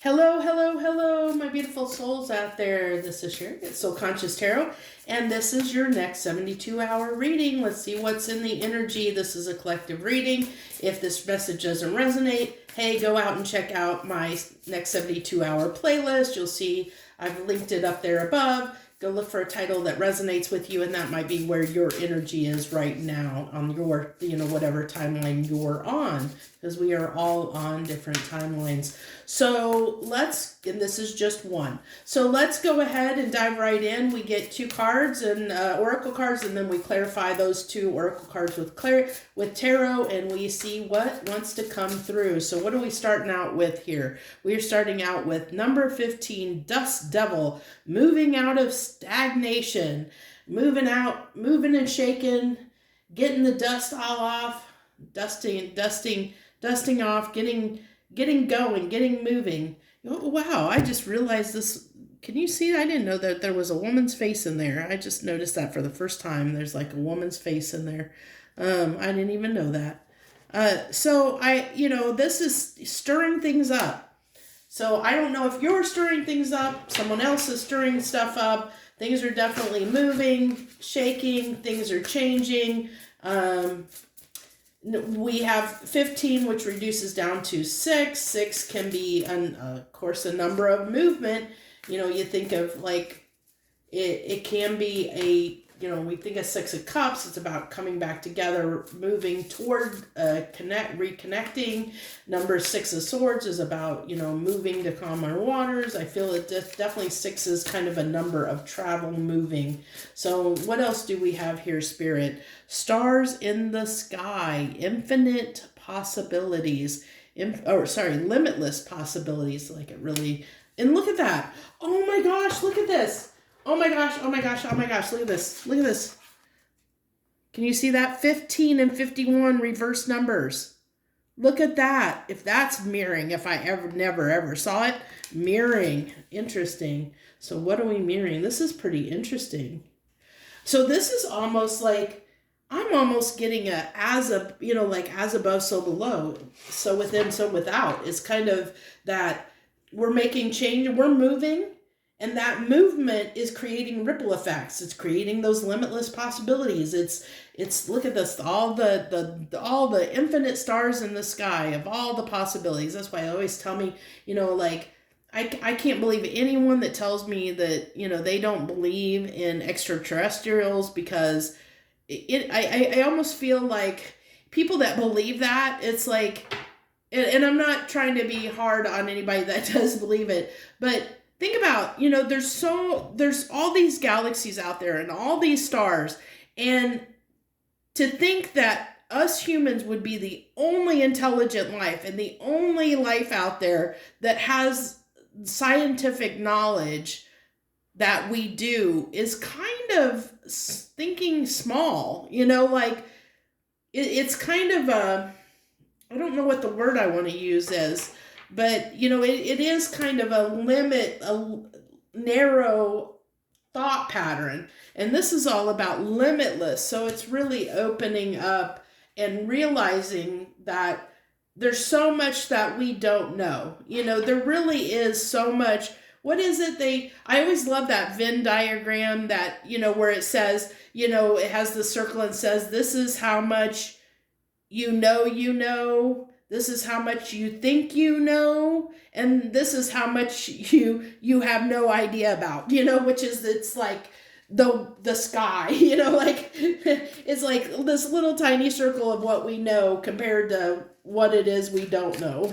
Hello, hello, hello, my beautiful souls out there. This is Sharon at Soul Conscious Tarot, and this is your next 72-hour reading. Let's see what's in the energy. This is a collective reading. If this message doesn't resonate, hey, go out and check out my next 72-hour playlist. You'll see I've linked it up there above. Go look for a title that resonates with you, and that might be where your energy is right now on your, whatever timeline you're on, because we are all on different timelines. So and this is just one. So let's go ahead and dive right in. We get two cards and oracle cards, and then we clarify those two oracle cards with tarot, and we see what wants to come through. So what are we starting out with here? We are starting out with number 15, Dust Devil, moving out of stagnation, moving and shaking, getting the dust all off, dusting off, getting going, getting moving. Oh, wow, I just realized this. Can you see? I didn't know that there was a woman's face in there. I just noticed that for the first time. There's like a woman's face in there. I didn't even know that. So this is stirring things up. So I don't know if you're stirring things up, someone else is stirring stuff up. Things are definitely moving, shaking, things are changing. We have 15, which reduces down to 6. 6 can be, of course, a number of movement. You think of like, it can be we think of 6 of Cups. It's about coming back together, moving toward reconnecting. Number 6 of Swords is about, moving to calmer waters. I feel it definitely 6 is kind of a number of travel, moving. So what else do we have here, Spirit? Stars in the sky, infinite possibilities. Limitless possibilities. Like it really, and look at that. Oh my gosh, look at this. Oh my gosh, oh my gosh, oh my gosh, look at this. Look at this. Can you see that? 15 and 51 reverse numbers. Look at that. If that's mirroring, if I never ever saw it, mirroring. Interesting. So what are we mirroring? This is pretty interesting. So this is almost like, I'm almost getting as above, so below, so within, so without. It's kind of that we're making change, we're moving. And that movement is creating ripple effects. It's creating those limitless possibilities. It's look at this, all the infinite stars in the sky of all the possibilities. That's why I always tell me, I can't believe anyone that tells me that, they don't believe in extraterrestrials, because I almost feel like people that believe that, it's like, and I'm not trying to be hard on anybody that does believe it, but think about, there's all these galaxies out there and all these stars, and to think that us humans would be the only intelligent life and the only life out there that has scientific knowledge that we do is kind of thinking small, it's kind of I don't know what the word I want to use is. But, it is kind of a narrow thought pattern. And this is all about limitless. So it's really opening up and realizing that there's so much that we don't know. There really is so much. What is it I always love that Venn diagram that, where it says, it has the circle and says, this is how much you know. This is how much you think you know, and this is how much you have no idea about, which is, it's like the sky, it's like this little tiny circle of what we know compared to what it is we don't know,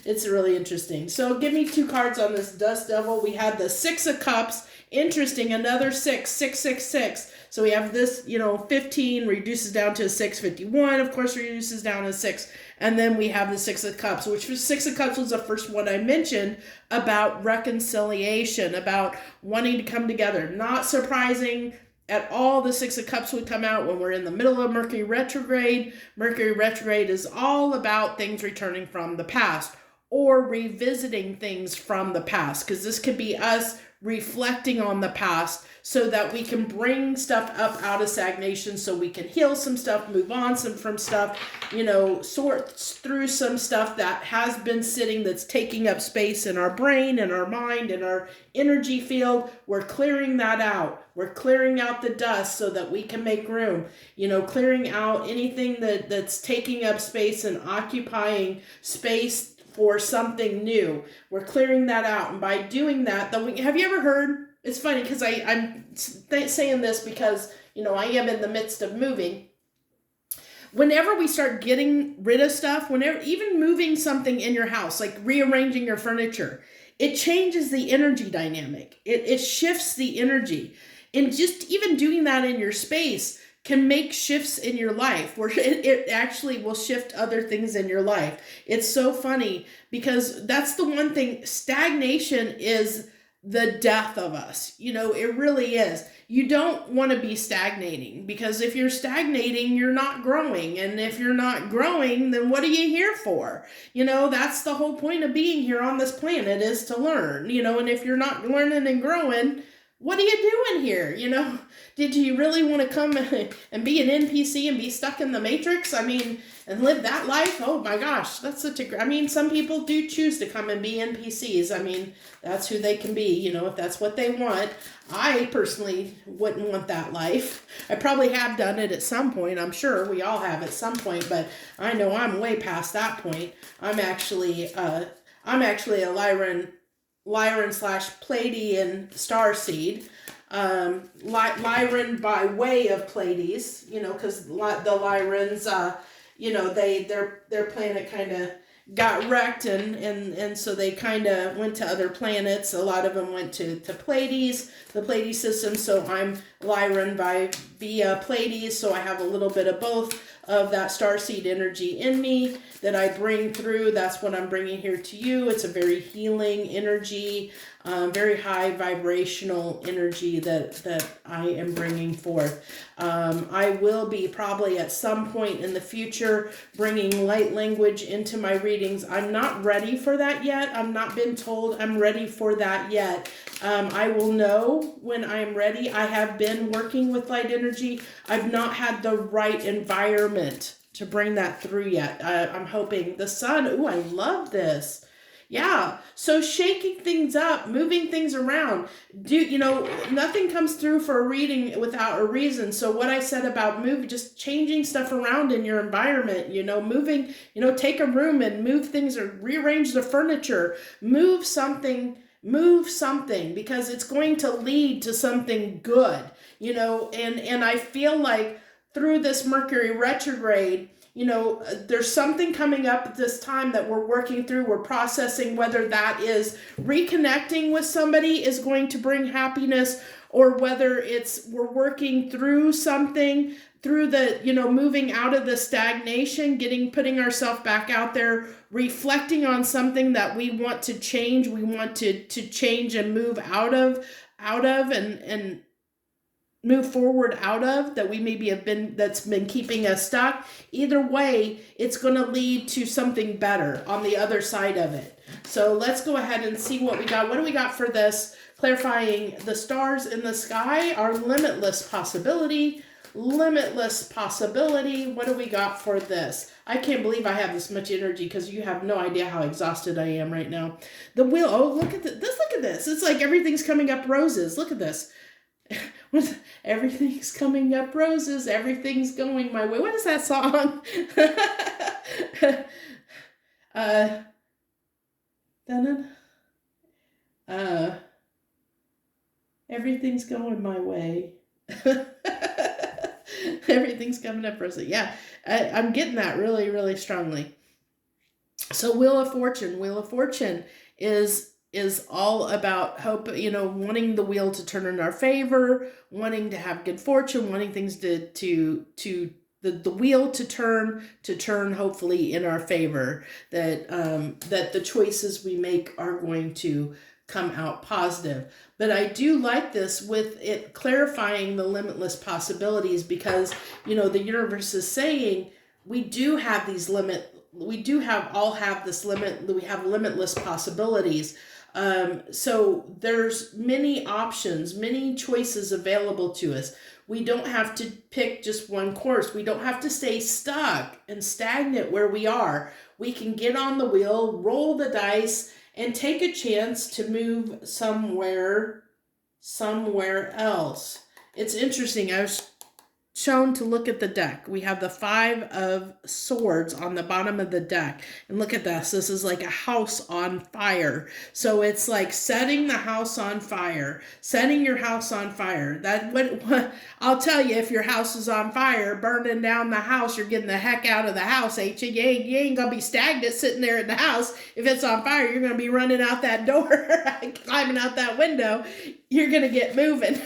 it's really interesting. So give me 2 cards on this Dust Devil. We had the 6 of Cups. Interesting, another 6. So we have this, 15 reduces down to 6, 51, of course, reduces down to 6. And then we have the 6 of Cups, which was 6 of Cups was the first one I mentioned about reconciliation, about wanting to come together. Not surprising at all, the 6 of Cups would come out when we're in the middle of Mercury retrograde. Mercury retrograde is all about things returning from the past, or revisiting things from the past, because this could be us reflecting on the past so that we can bring stuff up out of stagnation, so we can heal some stuff, move on from stuff, sort through some stuff that has been sitting, that's taking up space in our brain and our mind and our energy field. We're clearing that out. We're clearing out the dust so that we can make room, clearing out anything that's taking up space and occupying space for something new. We're clearing that out. And by doing that, have you ever heard, it's funny because I'm saying this because, I am in the midst of moving. Whenever we start getting rid of stuff, whenever, even moving something in your house, like rearranging your furniture, it changes the energy dynamic. It shifts the energy. And just even doing that in your space can make shifts in your life, where it actually will shift other things in your life. It's so funny, because that's the one thing. Stagnation is the death of us. It really is. You don't want to be stagnating, because if you're stagnating, you're not growing. And if you're not growing, then what are you here for? That's the whole point of being here on this planet, is to learn, and if you're not learning and growing, what are you doing here? Did you really want to come and be an NPC and be stuck in the Matrix? And live that life? Oh my gosh, that's some people do choose to come and be NPCs. That's who they can be, if that's what they want. I personally wouldn't want that life. I probably have done it at some point. I'm sure we all have at some point, but I know I'm way past that point. I'm actually a Lyran / Pleiadian starseed. Lyran by way of Pleiades, because the Lyrans, their planet kind of got wrecked, and so they kind of went to other planets. A lot of them went to Pleiades, the Pleiades system. So I'm Lyran via Pleiades, so I have a little bit of both of that starseed energy in me that I bring through. That's what I'm bringing here to you. It's a very healing energy, very high vibrational energy that I am bringing forth. I will be probably at some point in the future bringing light language into my readings. I'm not ready for that yet. I've not been told I'm ready for that yet. I will know when I'm ready. I have been working with light energy. I've not had the right environment to bring that through yet. I'm hoping the sun. Ooh, I love this. Yeah. So shaking things up, moving things around. Nothing comes through for a reading without a reason. So what I said about just changing stuff around in your environment, moving, take a room and move things, or rearrange the furniture, move something, because it's going to lead to something good, and I feel like through this Mercury retrograde, there's something coming up at this time that we're working through. We're processing whether that is reconnecting with somebody is going to bring happiness, or whether we're working through something, through the, moving out of the stagnation, putting ourselves back out there, reflecting on something that we want to change. We want to change and move out of and move forward out of, that we maybe that's been keeping us stuck. Either way, it's going to lead to something better on the other side of it. So let's go ahead and see what we got. What do we got for this? Clarifying the stars in the sky are limitless possibility. Limitless possibility. What do we got for this? I can't believe I have this much energy, because you have no idea how exhausted I am right now. The wheel. Oh, look at this. Look at this. It's like everything's coming up roses. Look at this. Everything's coming up roses. Everything's going my way. What is that song? Everything's going my way. Everything's coming up rosy. Yeah, I'm getting that really, really strongly. So Wheel of Fortune is all about hope, wanting the wheel to turn in our favor, wanting to have good fortune, wanting things to the wheel to turn hopefully in our favor, that the choices we make are going to come out positive. But I do like this with it clarifying the limitless possibilities, because the universe is saying we do have these we do all have this limit. We have limitless possibilities. So there's many options, many choices available to us. We don't have to pick just one course. We don't have to stay stuck and stagnant where we are. We can get on the wheel, roll the dice, and take a chance to move somewhere else. It's interesting. I was shown to look at the deck. We have the 5 of Swords on the bottom of the deck. And look at this. This is like a house on fire. So it's like setting the house on fire. Setting your house on fire. What I'll tell you, if your house is on fire, burning down the house, you're getting the heck out of the house, ain't you? You ain't going to be stagnant sitting there in the house. If it's on fire, you're going to be running out that door, climbing out that window. You're going to get moving.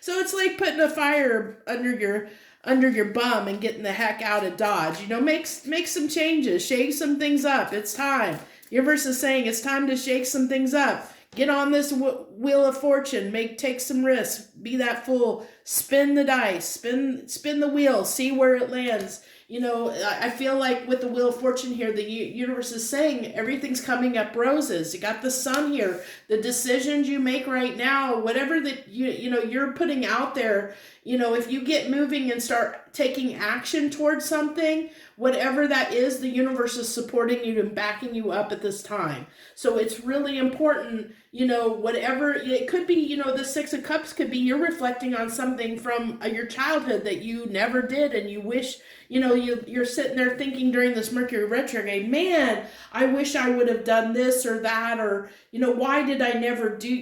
So it's like putting a fire under your bum and getting the heck out of Dodge. Make some changes, shake some things up. It's time. The universe is saying it's time to shake some things up. Get on this wheel of fortune. Take some risks. Be that fool. Spin the dice. Spin the wheel. See where it lands. I feel like with the Wheel of Fortune here, the universe is saying everything's coming up roses. You got the sun here. The decisions you make right now, whatever that you're putting out there, if you get moving and start taking action towards something, whatever that is, the universe is supporting you and backing you up at this time. So it's really important, whatever it could be, the 6 of Cups could be you're reflecting on something from your childhood that you never did, and you wish, you're sitting there thinking during this Mercury retrograde, man, I wish I would have done this or that, or, why did I never do,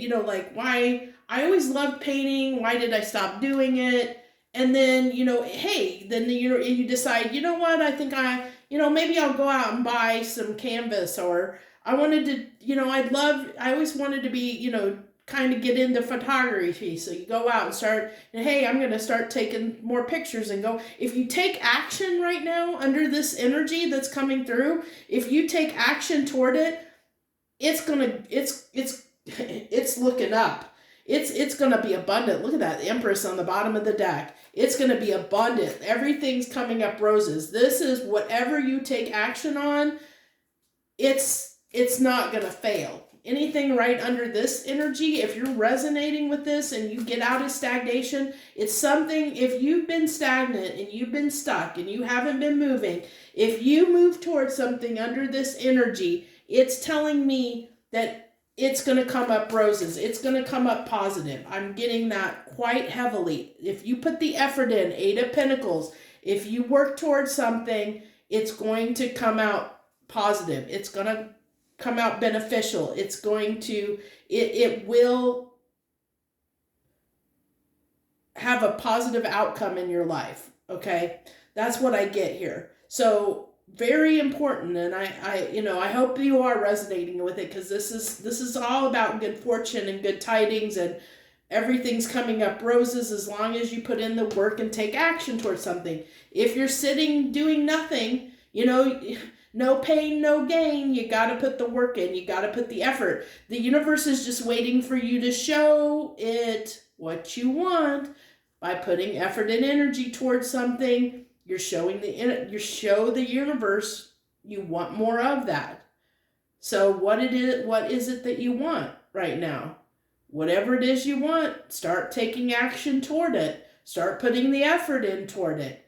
why I always loved painting. Why did I stop doing it? And then, hey, then you decide, what, I think maybe I'll go out and buy some canvas, or I wanted to, I always wanted to be, kind of get into photography. So you go out and start, and hey, I'm going to start taking more pictures and go. If you take action right now under this energy that's coming through, if you take action toward it, it's looking up. It's going to be abundant. Look at that, the Empress on the bottom of the deck. It's going to be abundant. Everything's coming up roses. This is whatever you take action on, it's not going to fail. Anything right under this energy, if you're resonating with this and you get out of stagnation, it's something, if you've been stagnant and you've been stuck and you haven't been moving, if you move towards something under this energy, it's telling me that it's going to come up roses. It's going to come up positive. I'm getting that quite heavily. If you put the effort in, 8 of Pentacles, if you work towards something, it's going to come out positive. It's going to come out beneficial. It's going to, it will have a positive outcome in your life. Okay. That's what I get here. So very important. And I hope you are resonating with it, because this is all about good fortune and good tidings, and everything's coming up roses as long as you put in the work and take action towards something. If you're sitting doing nothing, no pain, no gain. You got to put the work in. You got to put the effort. The universe is just waiting for you to show it what you want by putting effort and energy towards something. You're showing you show the universe you want more of that. So what is it that you want right now? Whatever it is you want, start taking action toward it. Start putting the effort in toward it.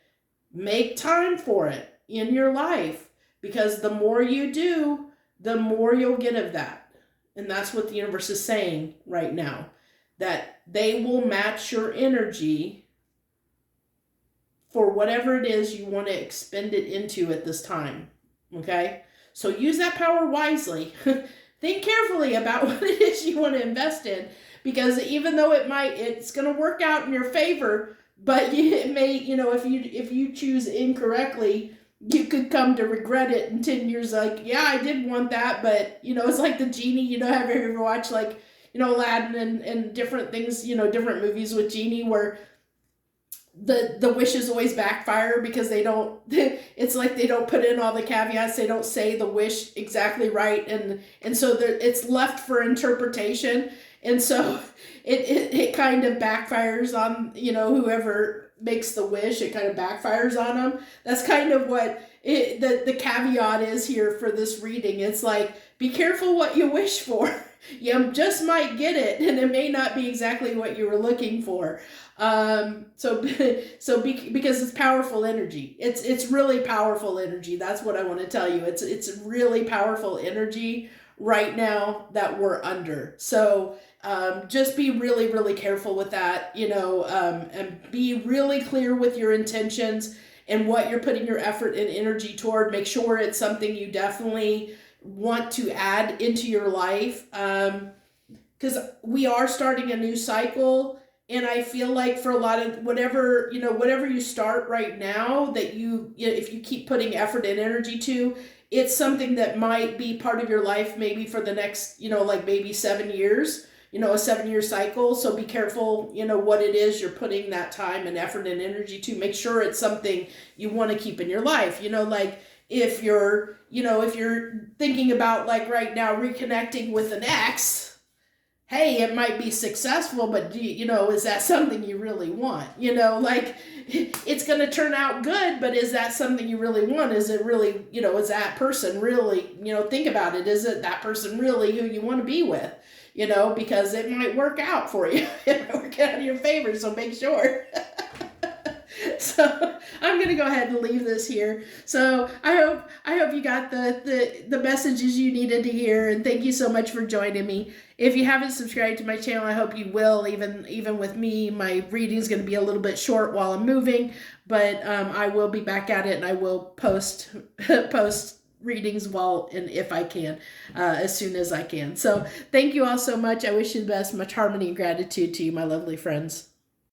Make time for it in your life, because the more you do, the more you'll get of that. And that's what the universe is saying right now, that they will match your energy for whatever it is you want to expend it into at this time. Okay? So use that power wisely. Think carefully about what it is you want to invest in, because even though it's going to work out in your favor, but it may, if you choose incorrectly, you could come to regret it in 10 years. Like, yeah, I did want that, but it's like the genie, have you ever watched Aladdin and different things, different movies with genie where the wishes always backfire because they don't, it's like they don't put in all the caveats, they don't say the wish exactly right, and so it's left for interpretation, and so it kind of backfires on, whoever makes the wish, it kind of backfires on them. That's kind of what the caveat is here for this reading. It's like, be careful what you wish for. You just might get it, and it may not be exactly what you were looking for. Because it's powerful energy. It's really powerful energy. That's what I want to tell you. It's really powerful energy right now that we're under. So just be really, really careful with that, and be really clear with your intentions and what you're putting your effort and energy toward. Make sure it's something you definitely want to add into your life, because we are starting a new cycle. And I feel like for a lot of whatever you start right now, that if you keep putting effort and energy to, it's something that might be part of your life maybe for the next, like maybe 7 years, a 7-year cycle. So be careful, what it is you're putting that time and effort and energy to. Make sure it's something you want to keep in your life. Like if you're thinking about, like right now, reconnecting with an ex, hey, it might be successful, but is that something you really want? Like it's going to turn out good, but is that something you really want? Is it really, is that person really, think about it. Is it that person really who you want to be with? Because it might work out for you. It might work out in your favor, so make sure. So I'm going to go ahead and leave this here. So I hope you got the messages you needed to hear, and thank you so much for joining me. If you haven't subscribed to my channel, I hope you will. Even with me, my reading is going to be a little bit short while I'm moving, but I will be back at it, and I will post readings and if I can, as soon as I can. So thank you all so much. I wish you the best. Much harmony and gratitude to you, my lovely friends.